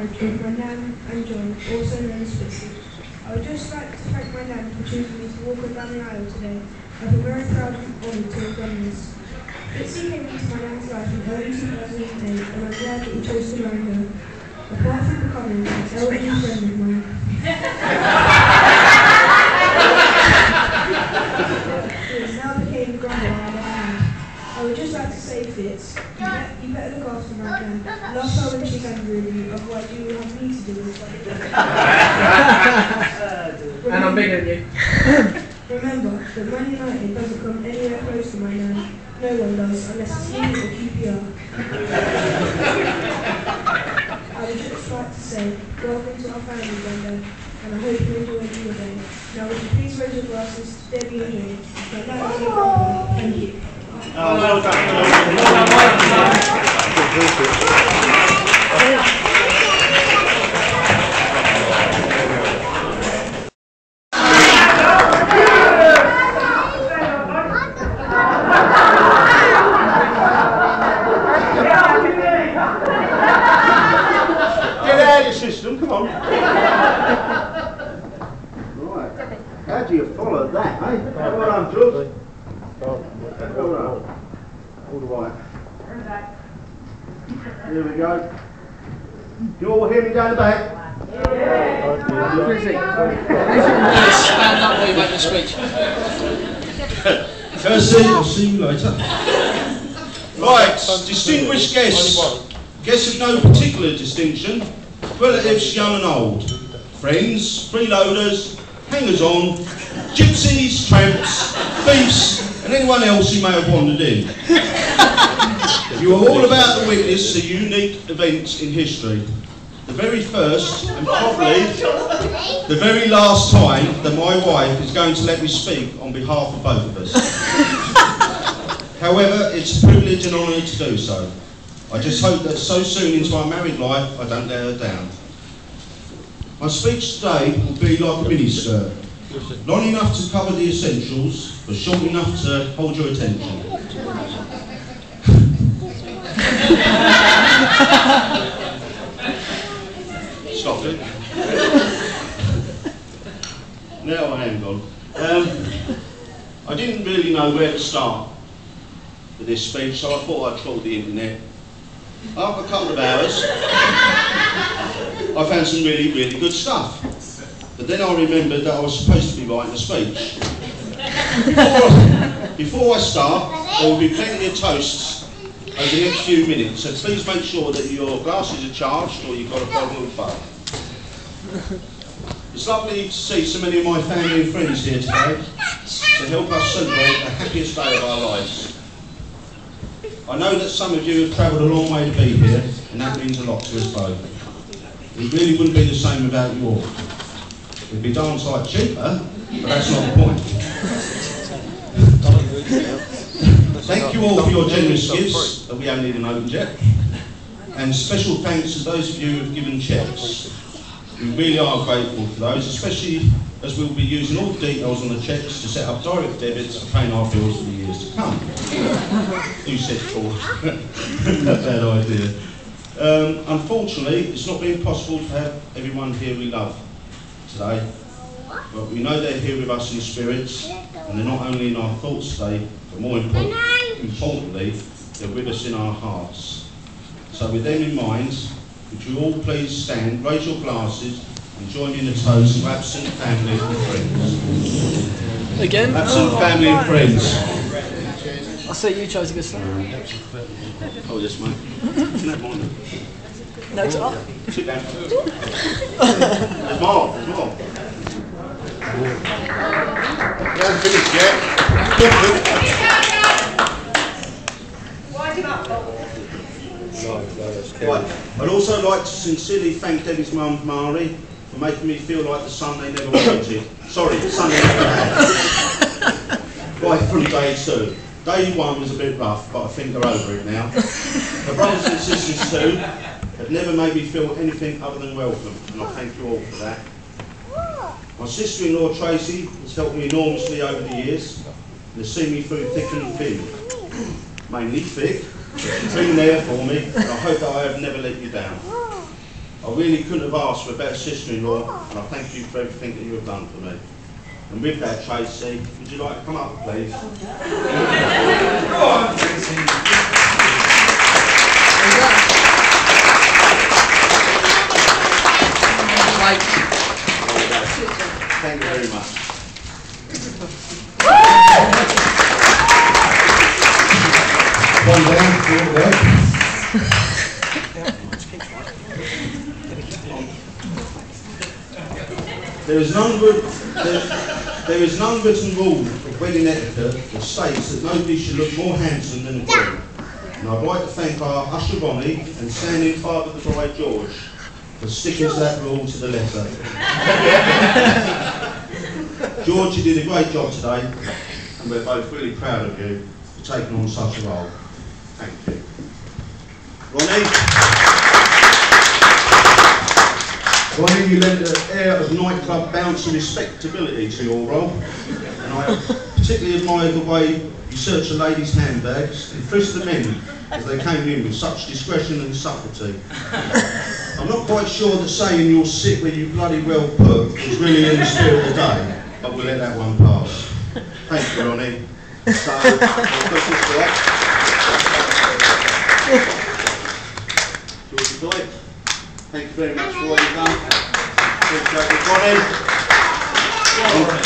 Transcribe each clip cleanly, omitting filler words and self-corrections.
marriage of my nan and John, also known as Fitzy. I would just like to thank my nan for choosing me to walk her down the aisle today. I feel very proud and honoured to have done this. Fitzy came into my nan's life in early 2008 and I'm glad that he chose to marry her. Apart from becoming an elderly friend of mine, he now became grandma on my hand. I would just like to say, Fitz, you better look after my nan. Love her when she's angry with you, otherwise you will have me to do with it. And I'm bigger than you. Remember that Man United doesn't come anywhere close to my nan. No one does, unless it's me or QPR. I would just like to say, welcome to our family, Brenda, and I hope you enjoy your day. Now would you please raise your glasses to Debbie and me. Thank you. Oh, well done. Get out of your system, come on. Right. How do you follow that, eh? Well done, George. All right. Here we go. You all hear me down the back? Stand up while you make the speech. Thursday, I'll see you later. Right, distinguished guests. Guests of no particular distinction. Relatives young and old. Friends, freeloaders, hangers-on, gypsies, tramps, thieves, and anyone else who may have wandered in. You are all about to witness a unique event in history. The very first and probably the very last time that my wife is going to let me speak on behalf of both of us. However, it's a privilege and honour to do so. I just hope that so soon into our married life I don't let her down. My speech today will be like a mini-skirt. Long enough to cover the essentials, but short enough to hold your attention. Stop it. Now I am gone. I didn't really know where to start with this speech, so I thought I'd trawl the internet. After a couple of hours, I found some really, really good stuff. But then I remembered that I was supposed to be writing a speech. Before I start, there will be plenty of toasts over the next few minutes, so please make sure that your glasses are charged or you've got a problem with both. It's lovely to see so many of my family and friends here today to help us celebrate the happiest day of our lives. I know that some of you have travelled a long way to be here, and that means a lot to us both. It really wouldn't be the same without you all. It'd be darn sight cheaper, but that's not the point. Thank you all for your generous gifts that we haven't even opened yet. And special thanks to those of you who have given cheques. We really are grateful for those, especially as we'll be using all the details on the cheques to set up direct debits for paying our bills for the years to come. Who said forward? Bad idea. Unfortunately, it's not been possible to have everyone here we love today. But we know they're here with us in spirits, and they're not only in our thoughts today, but more importantly, they're with us in our hearts. So with them in mind, would you all please stand, raise your glasses, and join me in a toast of absent family and friends. Again? Absent family and friends. I see you chose a good song. Oh yes, mate. Can I have mine? No, it's not. Sit down. There's more, there's more. We haven't finished yet. Right. I'd also like to sincerely thank Debbie's mum, Mari, for making me feel like the son they never wanted. Sorry, the son they never had. Right from day two. Day one was a bit rough, but I think they're over it now. The brothers and sisters too have never made me feel anything other than welcome, and I thank you all for that. My sister-in-law Tracy has helped me enormously over the years and has seen me through thick and thin. Mainly thick. She's been there for me, and I hope that I have never let you down. I really couldn't have asked for a better sister-in-law, and I thank you for everything that you have done for me. And with that, Tracy, would you like to come up, please? Right. Thank you very much. One down, four there. There is an unwritten rule of wedding etiquette that states that nobody should look more handsome than a groom. And I'd like to thank our usher Ronnie and standing father of the bride George for sticking to that rule to the letter. George, you did a great job today, and we're both really proud of you for taking on such a role. Thank you. Ronnie, you lent an air of nightclub bounce and respectability to your role, and I particularly admired the way you searched the ladies' handbags and frisked the men as they came in with such discretion and subtlety. I'm not quite sure that saying you'll sit where you bloody well put was really in the spirit of the day, but we'll let that one pass. Thank you, Ronnie. So, Georgie Boy, thank you very much for what you've done. Appreciate it, Ronnie.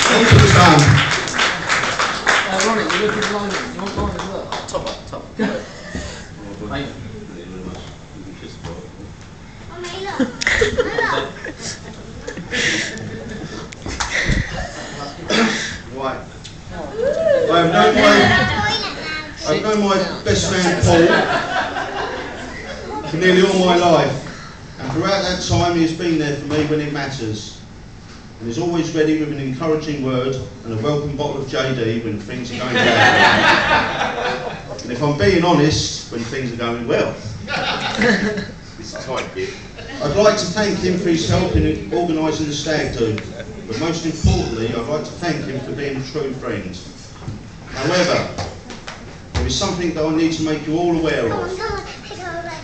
Thank you, son. Ronnie, you're looking blind. You want mine as well? Top up, top. Thank you. Right. I've known my best man Paul for nearly all my life, and throughout that time he has been there for me when it matters, and is always ready with an encouraging word and a welcome bottle of JD when things are going down. And if I'm being honest, when things are going well. I'd like to thank him for his help in organising the stag do, but most importantly I'd like to thank him for being a true friend. However, there is something that I need to make you all aware of.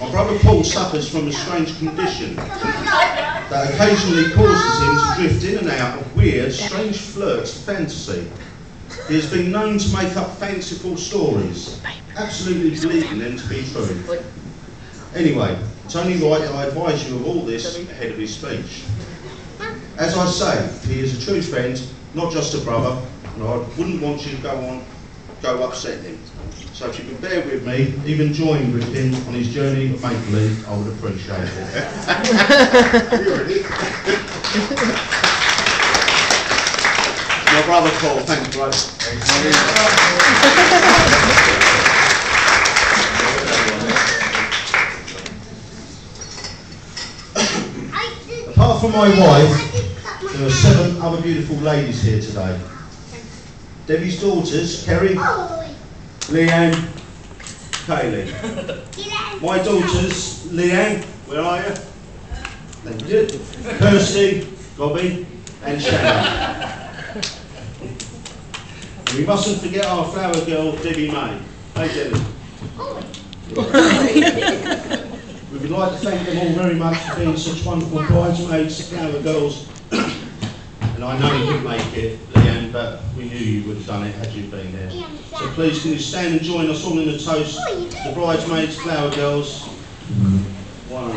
My brother Paul suffers from a strange condition that occasionally causes him to drift in and out of weird, strange flirts of fantasy. He has been known to make up fanciful stories, absolutely believing them to be true. Anyway, it's only right that I advise you of all this ahead of his speech. As I say, he is a true friend, not just a brother, and I wouldn't want you to go upset him. So if you could bear with me, even join with him on his journey of make-believe, I would appreciate it. You ready? My brother Paul, thanks, bro. Apart from my wife, there are 7 other beautiful ladies here today. Debbie's daughters, Kerry, Leanne, Kaylee. My daughters, Leanne, where are you? Thank you. Kirsty, Bobby, and Shannon. And we mustn't forget our flower girl, Debbie May. Hey, Debbie. We would like to thank them all very much for being such wonderful bridesmaids, flower girls. And I know you didn't make it, Leanne, but we knew you would have done it had you been here. So please, can you stand and join us all in the toast, the bridesmaids, flower girls. 1.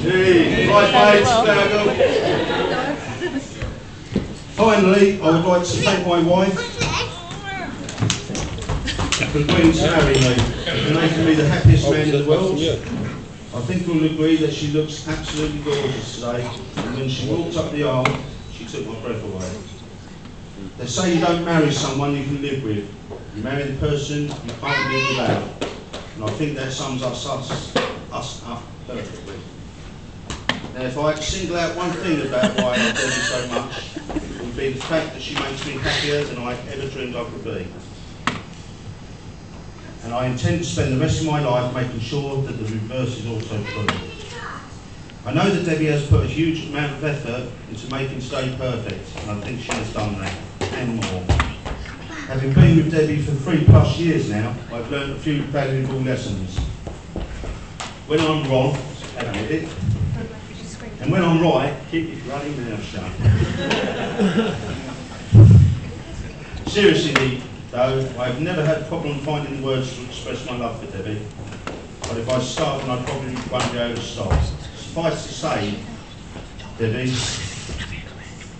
2, bridesmaids, flower girls. Finally, I would like to thank my wife for agreeing to marry me and making me the happiest man in the world. I think you'll agree that she looks absolutely gorgeous today, and when she walked up the aisle, she took my breath away. They say you don't marry someone you can live with, you marry the person you can't live without, and I think that sums us up perfectly. Now if I had to single out one thing about why I love Debbie so much, it would be the fact that she makes me happier than I ever dreamed I could be. And I intend to spend the rest of my life making sure that the reverse is also true. I know that Debbie has put a huge amount of effort into making today perfect, and I think she has done that, and more. Having been with Debbie for 3+ years now, I've learned a few valuable lessons. when I'm wrong, admit it. And when I'm right, keep your bloody mouth shut. Seriously, though, I've never had a problem finding the words to express my love for Debbie. But if I start, then I probably won't be able to stop. Suffice to say, Debbie,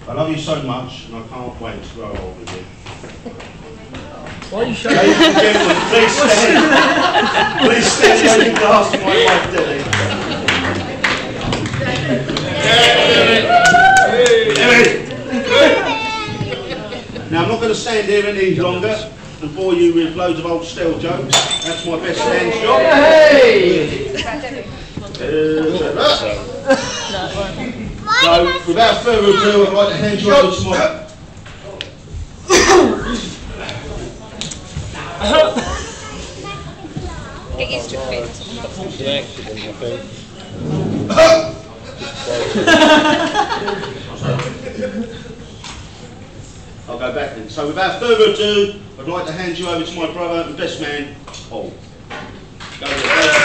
I love you so much, and I can't wait to grow old with you. Why are you showing? Ladies and gentlemen, please stand. Please stand and open glass to my wife, Debbie. Now, I'm not going to stand here any longer and bore you with loads of old stale jokes. That's my best man job. Hey! So, without further ado, I'd like to hand you over to my... Get used to it. It's an accident, I think. I'll go back then. So without further ado, I'd like to hand you over to my brother and best man, Paul. Go with it.